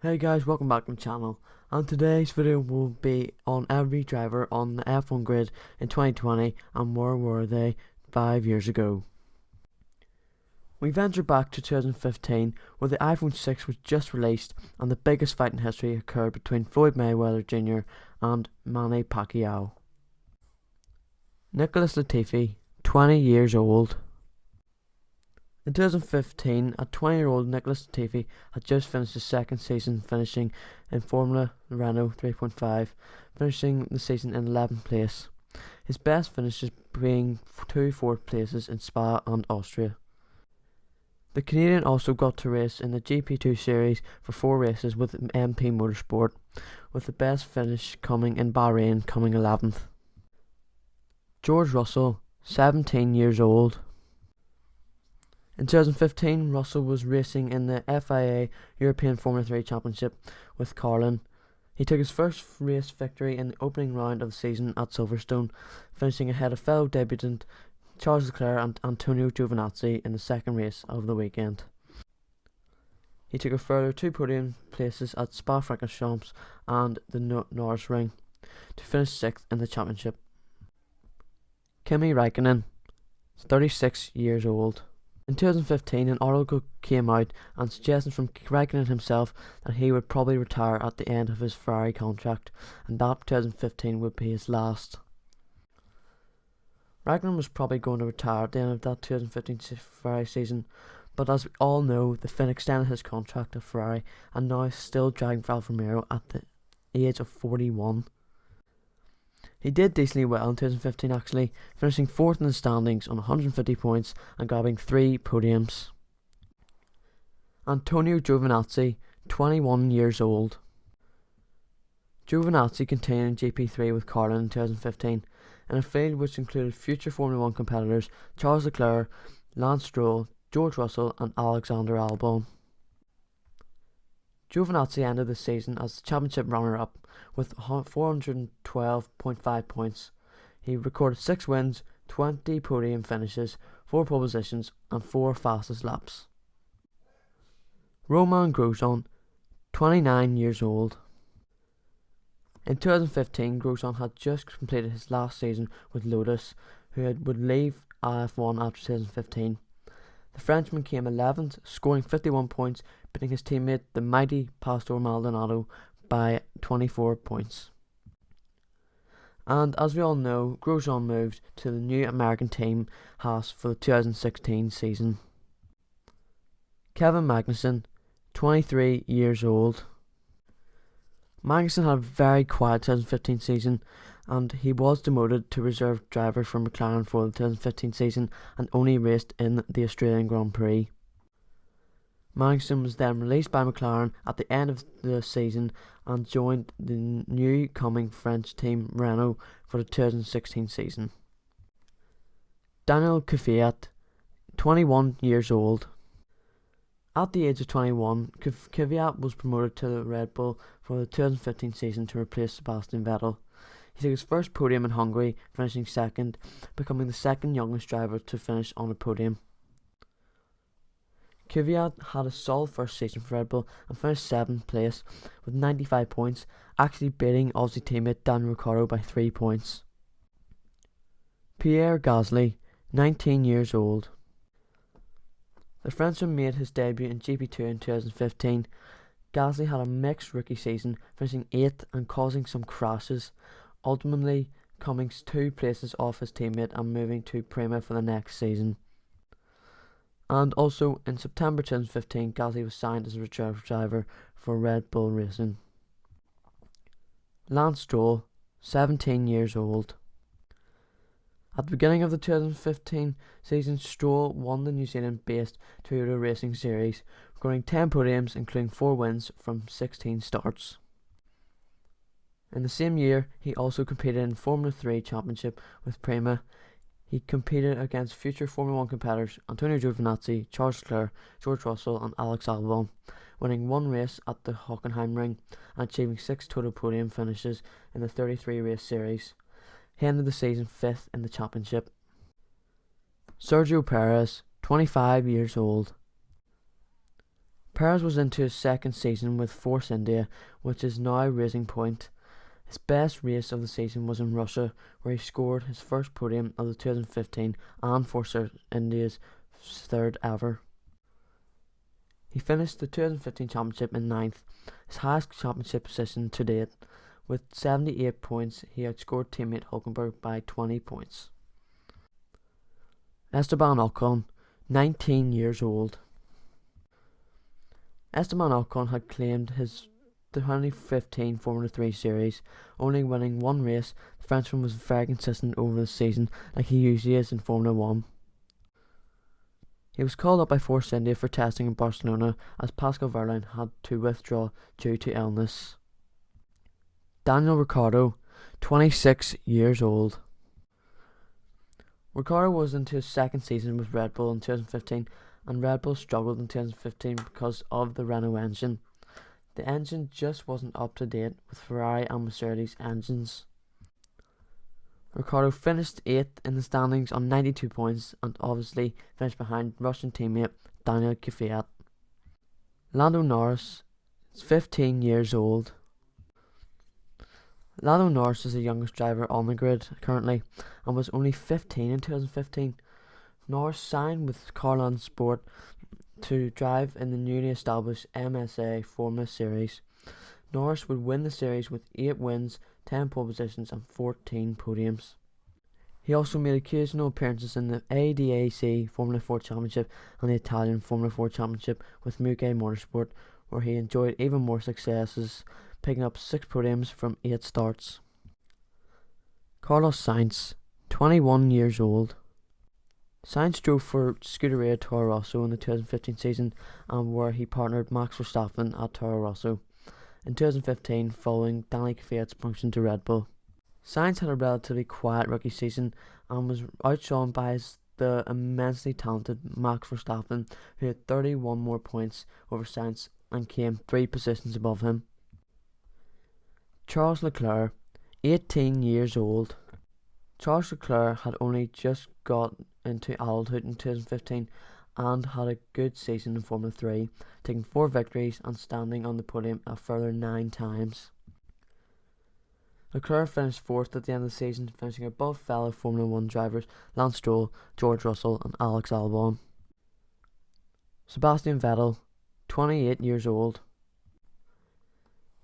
Hey guys, welcome back to my channel, and today's video will be on every driver on the F1 grid in 2020 and where were they 5 years ago. We venture back to 2015 where the iPhone 6 was just released and the biggest fight in history occurred between Floyd Mayweather Jr. and Manny Pacquiao. Nicholas Latifi, 20 years old. In 2015, a 20-year-old Nicholas Latifi had just finished his second season, finishing in Formula Renault 3.5, finishing the season in 11th place. His best finishes being 2 fourth places in Spa and Austria. The Canadian also got to race in the GP2 series for 4 races with MP Motorsport, with the best finish coming in Bahrain, coming 11th. George Russell, 17 years old. In 2015, Russell was racing in the FIA European Formula 3 Championship with Carlin. He took his first race victory in the opening round of the season at Silverstone, finishing ahead of fellow debutant Charles Leclerc and Antonio Giovinazzi in the second race of the weekend. He took a further 2 podium places at Spa-Francorchamps and the Nürburgring to finish 6th in the championship. Kimi Räikkönen, 36 years old. In 2015, an article came out and suggestions from Räikkönen himself that he would probably retire at the end of his Ferrari contract, and that 2015 would be his last. Räikkönen was probably going to retire at the end of that 2015 Ferrari season, but as we all know, the Finn extended his contract at Ferrari and now is still driving for Alfa Romeo at the age of 41. He did decently well in 2015 actually, finishing 4th in the standings on 150 points and grabbing 3 podiums. Antonio Giovinazzi, 21 years old. Giovinazzi continued in GP3 with Carlin in 2015, in a field which included future Formula 1 competitors Charles Leclerc, Lance Stroll, George Russell and Alexander Albon. Giovinazzi ended the season as the championship runner-up with 412.5 points. He recorded 6 wins, 20 podium finishes, 4 pole positions and 4 fastest laps. Romain Grosjean, 29 years old. In 2015, Grosjean had just completed his last season with Lotus, would leave F1 after 2015. The Frenchman came 11th, scoring 51 points, beating his teammate, the mighty Pastor Maldonado, by 24 points. And as we all know, Grosjean moved to the new American team Haas for the 2016 season. Kevin Magnussen, 23 years old. Magnussen had a very quiet 2015 season, and he was demoted to reserve driver for McLaren for the 2015 season and only raced in the Australian Grand Prix. Magnussen was then released by McLaren at the end of the season and joined the new coming French team Renault for the 2016 season. Daniel Kvyat, 21 years old. At the age of 21, Kvyat was promoted to the Red Bull for the 2015 season to replace Sebastian Vettel. He took his first podium in Hungary, finishing 2nd, becoming the 2nd youngest driver to finish on a podium. Kvyat had a solid first season for Red Bull and finished 7th place with 95 points, actually beating Aussie teammate Daniel Ricciardo by 3 points. Pierre Gasly, 19 years old. The Frenchman made his debut in GP2 in 2015. Gasly had a mixed rookie season, finishing 8th and causing some crashes, ultimately coming 2 places off his teammate and moving to Prema for the next season. And also in September 2015, Gasly was signed as a reserve driver for Red Bull Racing. Lance Stroll, 17 years old. At the beginning of the 2015 season, Stroll won the New Zealand-based Toyota Racing Series, scoring 10 podiums including 4 wins from 16 starts. In the same year, he also competed in Formula 3 Championship with Prema. He competed against future Formula 1 competitors Antonio Giovinazzi, Charles Leclerc, George Russell and Alex Albon, winning 1 race at the Hockenheimring and achieving 6 total podium finishes in the 33 race series. He ended the season 5th in the championship. Sergio Perez, 25 years old. Perez was into his second season with Force India, which is now Racing Point. His best race of the season was in Russia, where he scored his first podium of the 2015 and Force India's third ever. He finished the 2015 championship in ninth, his highest championship position to date. With 78 points, he outscored teammate Hulkenberg by 20 points. Esteban Ocon, 19 years old. Esteban Ocon had claimed his 2015 Formula 3 series, only winning one race. The Frenchman was very consistent over the season, like he usually is in Formula 1. He was called up by Force India for testing in Barcelona, as Pascal Wehrlein had to withdraw due to illness. Daniel Ricciardo, 26 years old. Ricciardo was into his second season with Red Bull in 2015, and Red Bull struggled in 2015 because of the Renault engine. The engine just wasn't up to date with Ferrari and Mercedes engines. Ricciardo finished 8th in the standings on 92 points and obviously finished behind Russian teammate Daniel Kvyat. Lando Norris is 15 years old. Lando Norris is the youngest driver on the grid currently and was only 15 in 2015. Norris signed with Carlin Sport to drive in the newly established MSA Formula Series. Norris would win the series with 8 wins, 10 pole positions and 14 podiums. He also made occasional appearances in the ADAC Formula 4 Championship and the Italian Formula 4 Championship with Mugello Motorsport, where he enjoyed even more successes, picking up 6 podiums from 8 starts. Carlos Sainz, 21 years old. Sainz drove for Scuderia Toro Rosso in the 2015 season, and where he partnered Max Verstappen at Toro Rosso in 2015 following Danny Kvyat's promotion to Red Bull. Sainz had a relatively quiet rookie season and was outshone by the immensely talented Max Verstappen, who had 31 more points over Sainz and came 3 positions above him. Charles Leclerc, 18 years old. Charles Leclerc had only just got into adulthood in 2015 and had a good season in Formula 3, taking 4 victories and standing on the podium a further 9 times. Leclerc finished 4th at the end of the season, finishing above fellow Formula 1 drivers Lance Stroll, George Russell and Alex Albon. Sebastian Vettel, 28 years old.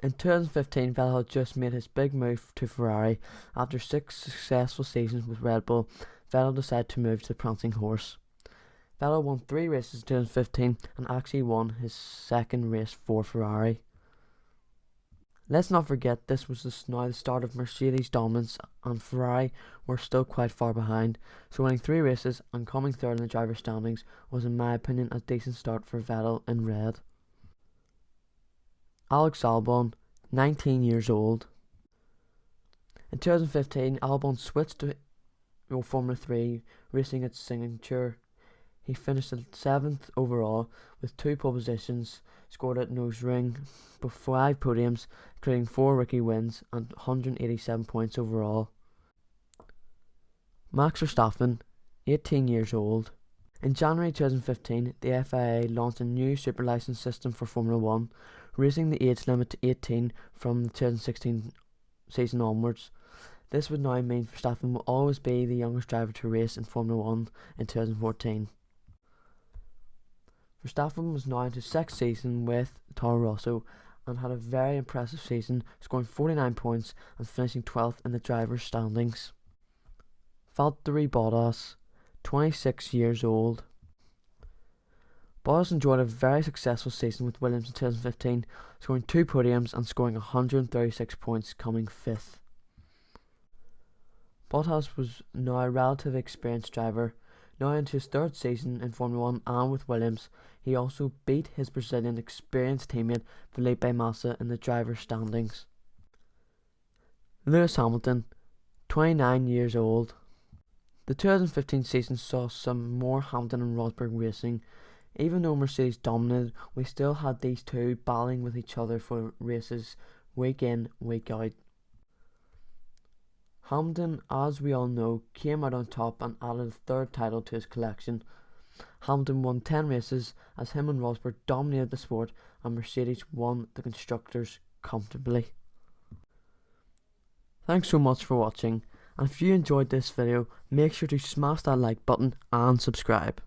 In 2015, Vettel had just made his big move to Ferrari. After 6 successful seasons with Red Bull, Vettel decided to move to the Prancing Horse. Vettel won 3 races in 2015 and actually won his second race for Ferrari. Let's not forget this was now the start of Mercedes' dominance, and Ferrari were still quite far behind, so winning 3 races and coming 3rd in the driver standings was in my opinion a decent start for Vettel in red. Alex Albon, 19 years old. In 2015, Albon switched to Formula 3, racing its signature. He finished at 7th overall with 2 pole positions, scored at Nürburgring, with 5 podiums, including 4 rookie wins and 187 points overall. Max Verstappen, 18 years old. In January 2015, the FIA launched a new super license system for Formula 1, raising the age limit to 18 from the 2016 season onwards. This would now mean Verstappen will always be the youngest driver to race in Formula 1 in 2014. Verstappen was now into his 6th season with Toro Rosso and had a very impressive season, scoring 49 points and finishing 12th in the drivers' standings. Valtteri Bottas, 26 years old. Bottas enjoyed a very successful season with Williams in 2015, scoring 2 podiums and scoring 136 points, coming 5th. Bottas was now a relatively experienced driver. Now into his 3rd season in Formula 1 and with Williams, he also beat his Brazilian experienced teammate Felipe Massa in the driver's standings. Lewis Hamilton, 29 years old. The 2015 season saw some more Hamilton and Rosberg racing. Even though Mercedes dominated, we still had these two battling with each other for races week in, week out. Hamilton, as we all know, came out on top and added a 3rd title to his collection. Hamilton won 10 races as him and Rosberg dominated the sport, and Mercedes won the Constructors comfortably. Thanks so much for watching, and if you enjoyed this video, make sure to smash that like button and subscribe.